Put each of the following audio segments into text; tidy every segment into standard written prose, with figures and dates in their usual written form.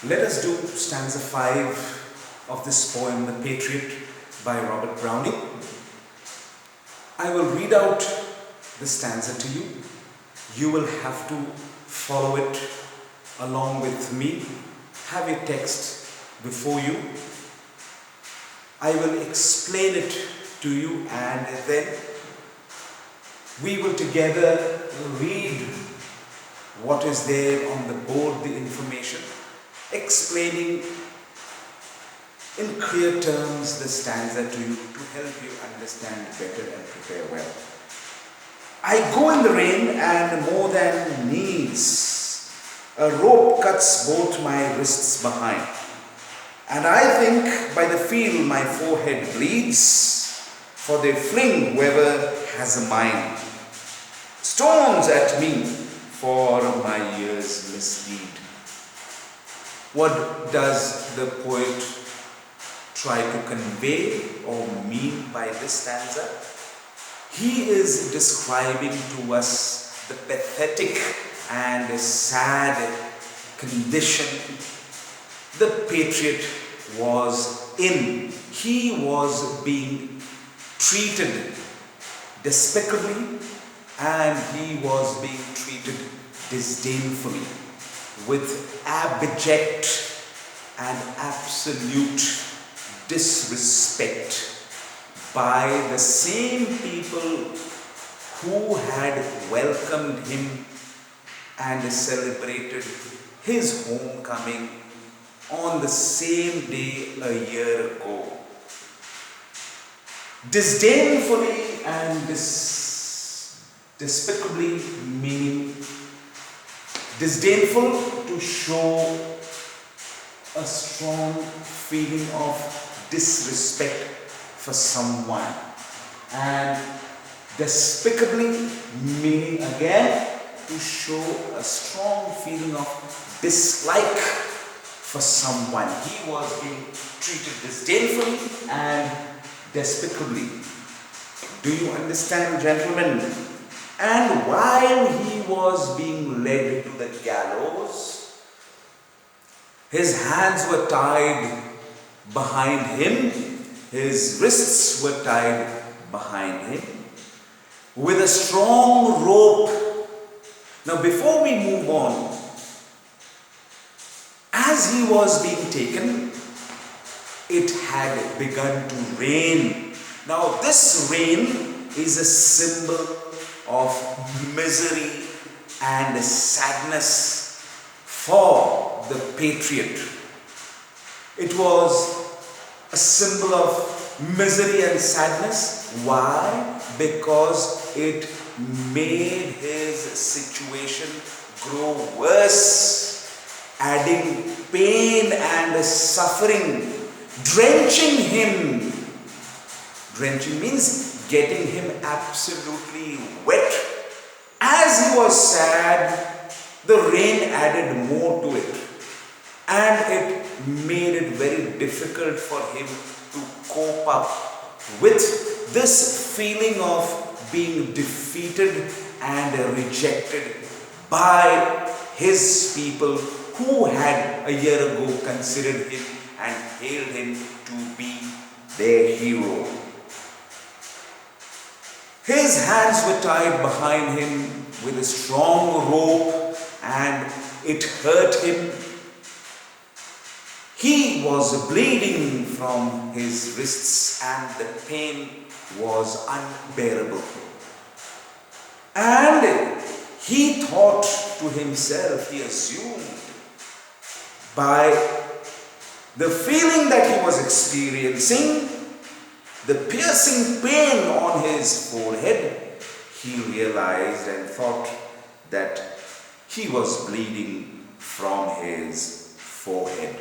Let us do stanza 5 of this poem, The Patriot, by Robert Browning. I will read out the stanza to you. You will have to follow it along with me. Have your text before you. I will explain it to you, and then we will together read what is there on the board, the information, explaining in clear terms the stanza to you to help you understand better and prepare well. I go in the rain and more than needs, a rope cuts both my wrists behind, and I think by the feel my forehead bleeds, for they fling whoever has a mind stones at me for my years misdeed. What does the poet try to convey or mean by this stanza? He is describing to us the pathetic and sad condition the patriot was in. He was being treated despicably, and he was being treated disdainfully, with abject and absolute disrespect by the same people who had welcomed him and celebrated his homecoming on the same day a year ago. Disdainfully and despicably meaning disdainful, to show a strong feeling of disrespect for someone, and despicably meaning again to show a strong feeling of dislike for someone. He was being treated disdainfully and despicably. Do you understand, gentlemen? And while he was being led to the gallows, his hands were tied behind him, his wrists were tied behind him with a strong rope. Now, before we move on, as he was being taken, it had begun to rain. Now, this rain is a symbol of misery and sadness for the patriot. It was a symbol of misery and sadness. Why? Because it made his situation grow worse, adding pain and suffering, drenching him. Drenching means getting him absolutely wet. As he was sad, the rain added more to it, and it made it very difficult for him to cope up with this feeling of being defeated and rejected by his people who had a year ago considered him and hailed him to be their hero. His hands were tied behind him with a strong rope, and it hurt him. He was bleeding from his wrists, and the pain was unbearable. And he thought to himself, he assumed, by the feeling that he was experiencing, the piercing pain on his forehead, he realized and thought that he was bleeding from his forehead.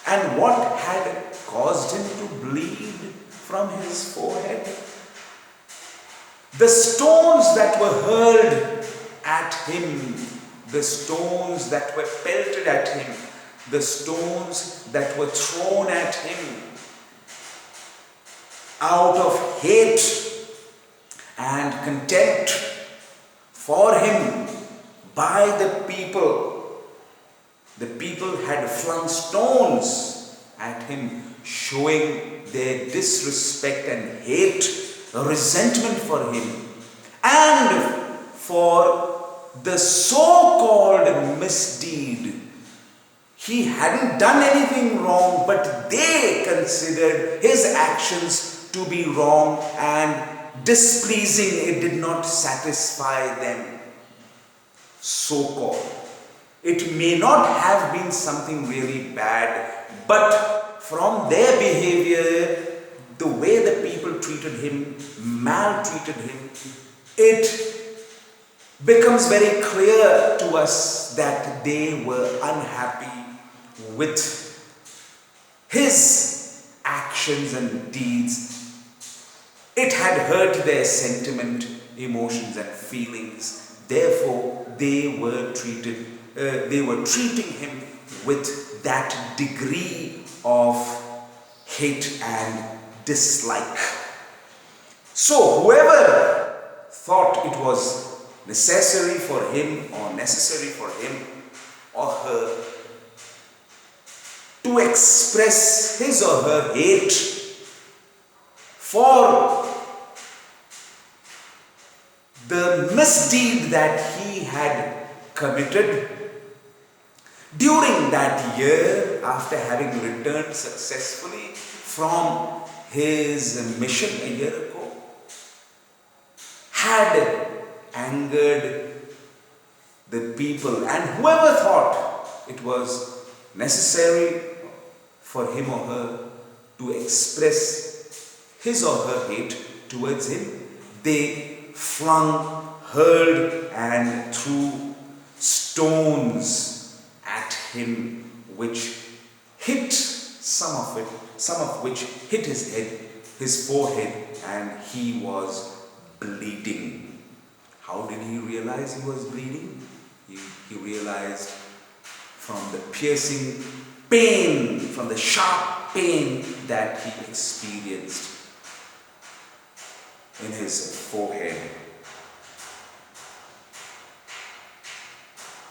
And what had caused him to bleed from his forehead? The stones that were hurled at him, the stones that were pelted at him, the stones that were thrown at him out of hate and contempt for him by the people The people had flung stones at him, showing their disrespect and hate, resentment for him, and for the so-called misdeed. He hadn't done anything wrong, but they considered his actions to be wrong and displeasing. It did not satisfy them. So-called. It may not have been something really bad, but from their behavior, the way the people treated him, maltreated him, it becomes very clear to us that they were unhappy with his actions and deeds. It had hurt their sentiment, emotions and feelings. Therefore, they were treating him with that degree of hate and dislike. So whoever thought it was necessary for him or her to express his or her hate for the misdeed that he had committed during that year, after having returned successfully from his mission a year ago, had angered the people, and whoever thought it was necessary for him or her to express his or her hate towards him, they flung, hurled and threw stones at him, which hit some of which hit his head, his forehead, and he was bleeding. How did he realize he was bleeding? He realized from the piercing pain, from the sharp pain that he experienced in his forehead.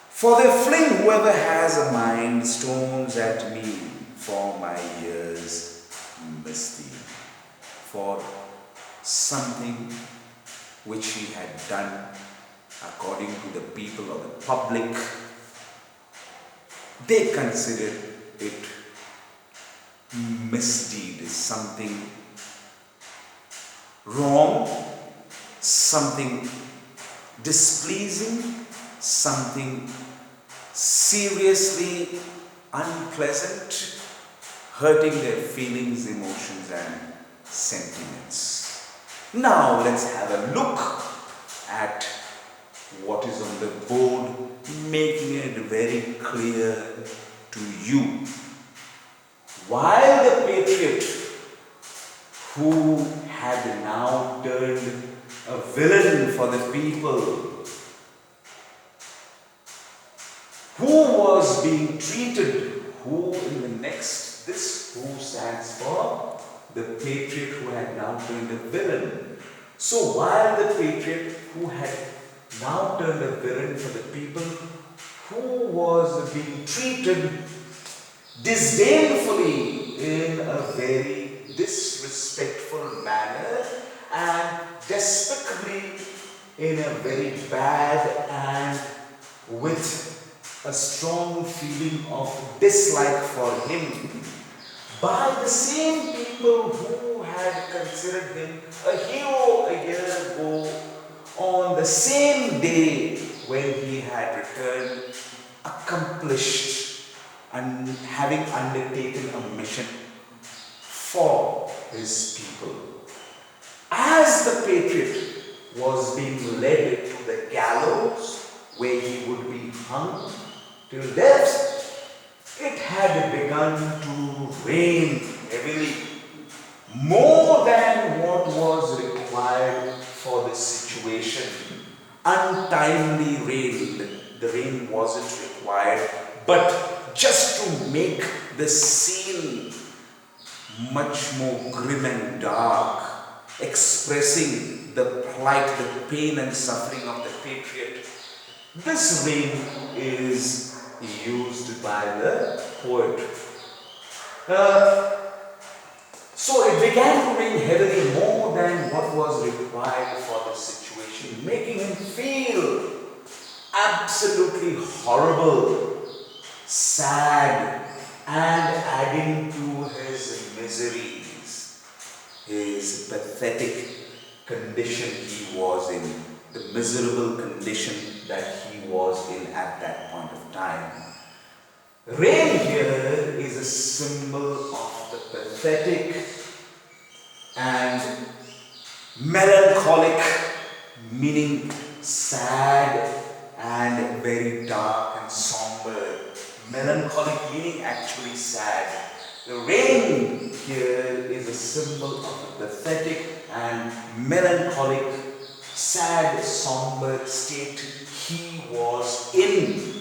For they fling, whoever has a mind, stones at me for my years' misdeed, for something which he had done according to the people or the public. They considered it misdeed, something wrong, something displeasing, something seriously unpleasant, hurting their feelings, emotions and sentiments. Now let's have a look at what is on the board, making it very clear to you. While the patriot, who had now turned a villain for the people, who was being treated, who in the next, this who stands for the patriot who had now turned a villain. So while the patriot who had now turned a villain for the people, who was being treated disdainfully in a very disrespectful manner and despicably in a very bad and with a strong feeling of dislike for him by the same people who had considered him a hero a year ago on the same day when he had returned accomplished and having undertaken a mission for his people. As the patriot was being led to the gallows where he would be hung till death, it had begun to rain heavily, more than what was required for the situation. Untimely rain, the rain wasn't required, but just to make the scene much more grim and dark, expressing the plight, the pain and suffering of the patriot. This rain is used by the poet. So it began to rain heavily, more than what was required for the situation, making him feel absolutely horrible, sad, and adding to his miseries, his pathetic condition he was in, the miserable condition that he was in at that point of time. Rain here is a symbol of the pathetic and melancholic, meaning sad and very dark and somber. Melancholic meaning actually sad. The rain here is a symbol of the pathetic and melancholic, sad, somber state he was in.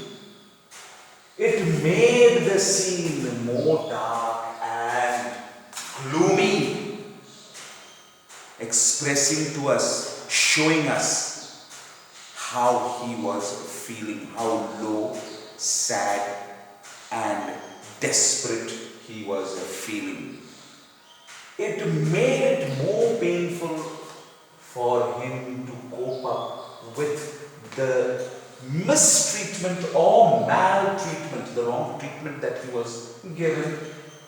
It made the scene more dark and gloomy, expressing to us, showing us how he was feeling, how low, sad, and desperate he was feeling. It made it more painful for him to cope up with the mistreatment or maltreatment, the wrong treatment that he was given.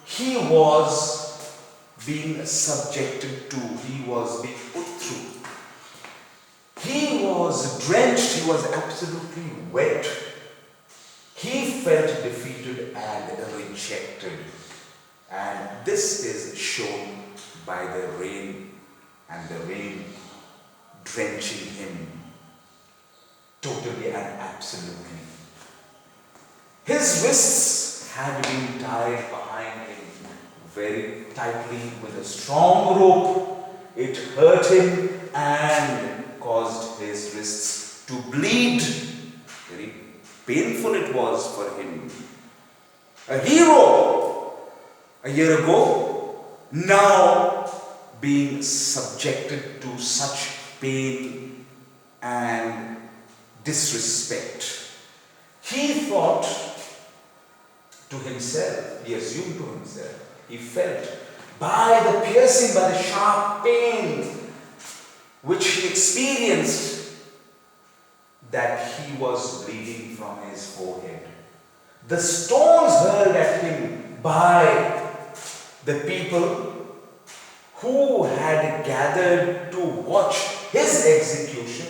He was being subjected to, he was being put through. He was drenched, he was absolutely wet. He felt defeated and rejected. And this is shown by the rain, and the rain drenching him totally and absolutely. His wrists had been tied behind him very tightly with a strong rope. It hurt him and caused his wrists to bleed. Very painful it was for him. A hero a year ago, now being subjected to such pain and disrespect. He thought to himself, he assumed to himself, he felt by the piercing, by the sharp pain which he experienced, that he was bleeding from his forehead. The stones hurled at him by the people who had gathered to watch his execution,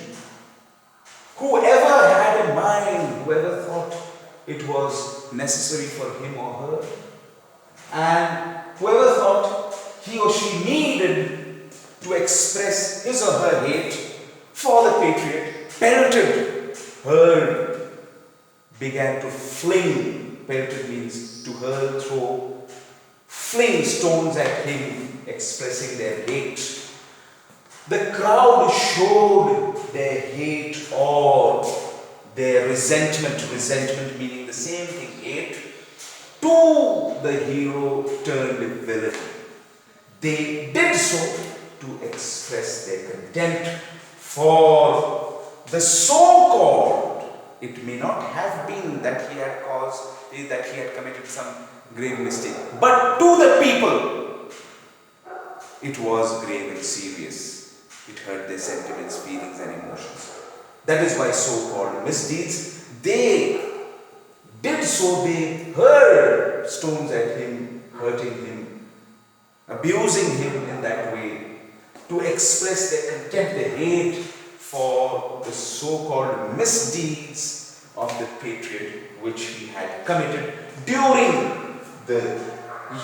whoever had a mind, whoever thought it was necessary for him or her, and whoever thought he or she needed to express his or her hate for the patriot, pelted, hurled, began to fling, pelted means to hurl, throw, fling stones at him, expressing their hate. The crowd showed their hate or their resentment, resentment meaning the same thing, hate, to the hero turned villain. They did so to express their contempt for the so-called, it may not have been that he had caused, that he had committed some grave mistake, but to the people, it was grave and serious. It hurt their sentiments, feelings, and emotions. That is why so-called misdeeds, they did so, they hurled stones at him, hurting him, abusing him in that way, to express their contempt, their hate for the so-called misdeeds of the patriot which he had committed during the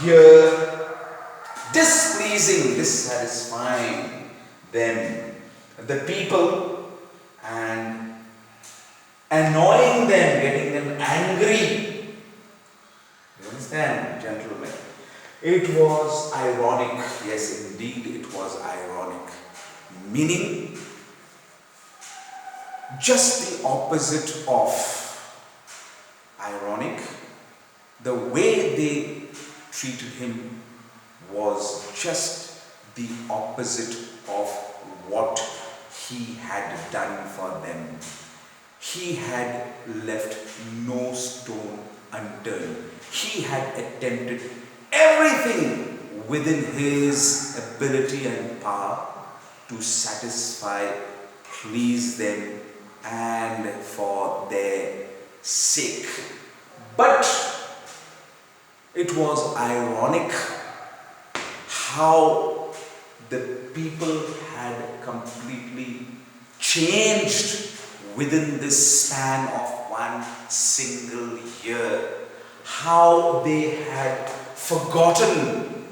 year, displeasing, dissatisfying them, the people, and annoying them, getting them angry. You understand, gentlemen? It was ironic. Yes, indeed, it was ironic. Meaning, just the opposite of ironic. The way they treated him was just the opposite of what he had done for them. he had left no stone unturned. He had attempted everything within his ability and power to satisfy, please them, and for their sake. But it was ironic how the people had completely changed within this span of one single year. How they had forgotten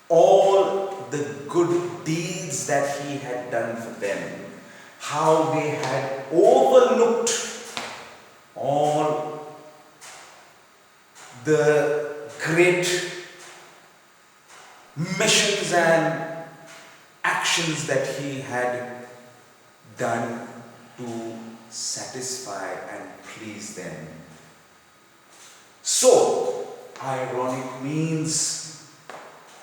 all the good deeds that he had done for them. How they had overlooked all the great missions and actions that he had done to satisfy and please them. So, ironic means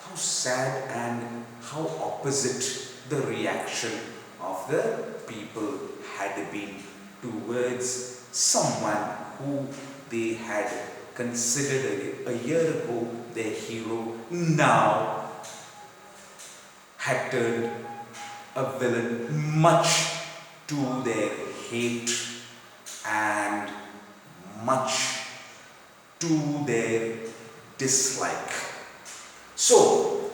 how sad and how opposite the reaction of the people had been towards someone who they had considered a year ago their hero, now had turned a villain, much to their hate and much to their dislike. So,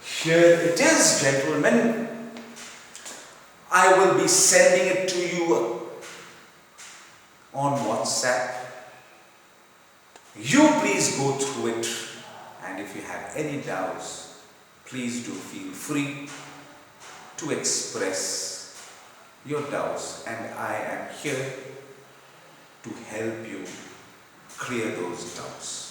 here it is, gentlemen. I will be sending it to you on WhatsApp. You please go through it, and if you have any doubts, please do feel free to express your doubts, and I am here to help you clear those doubts.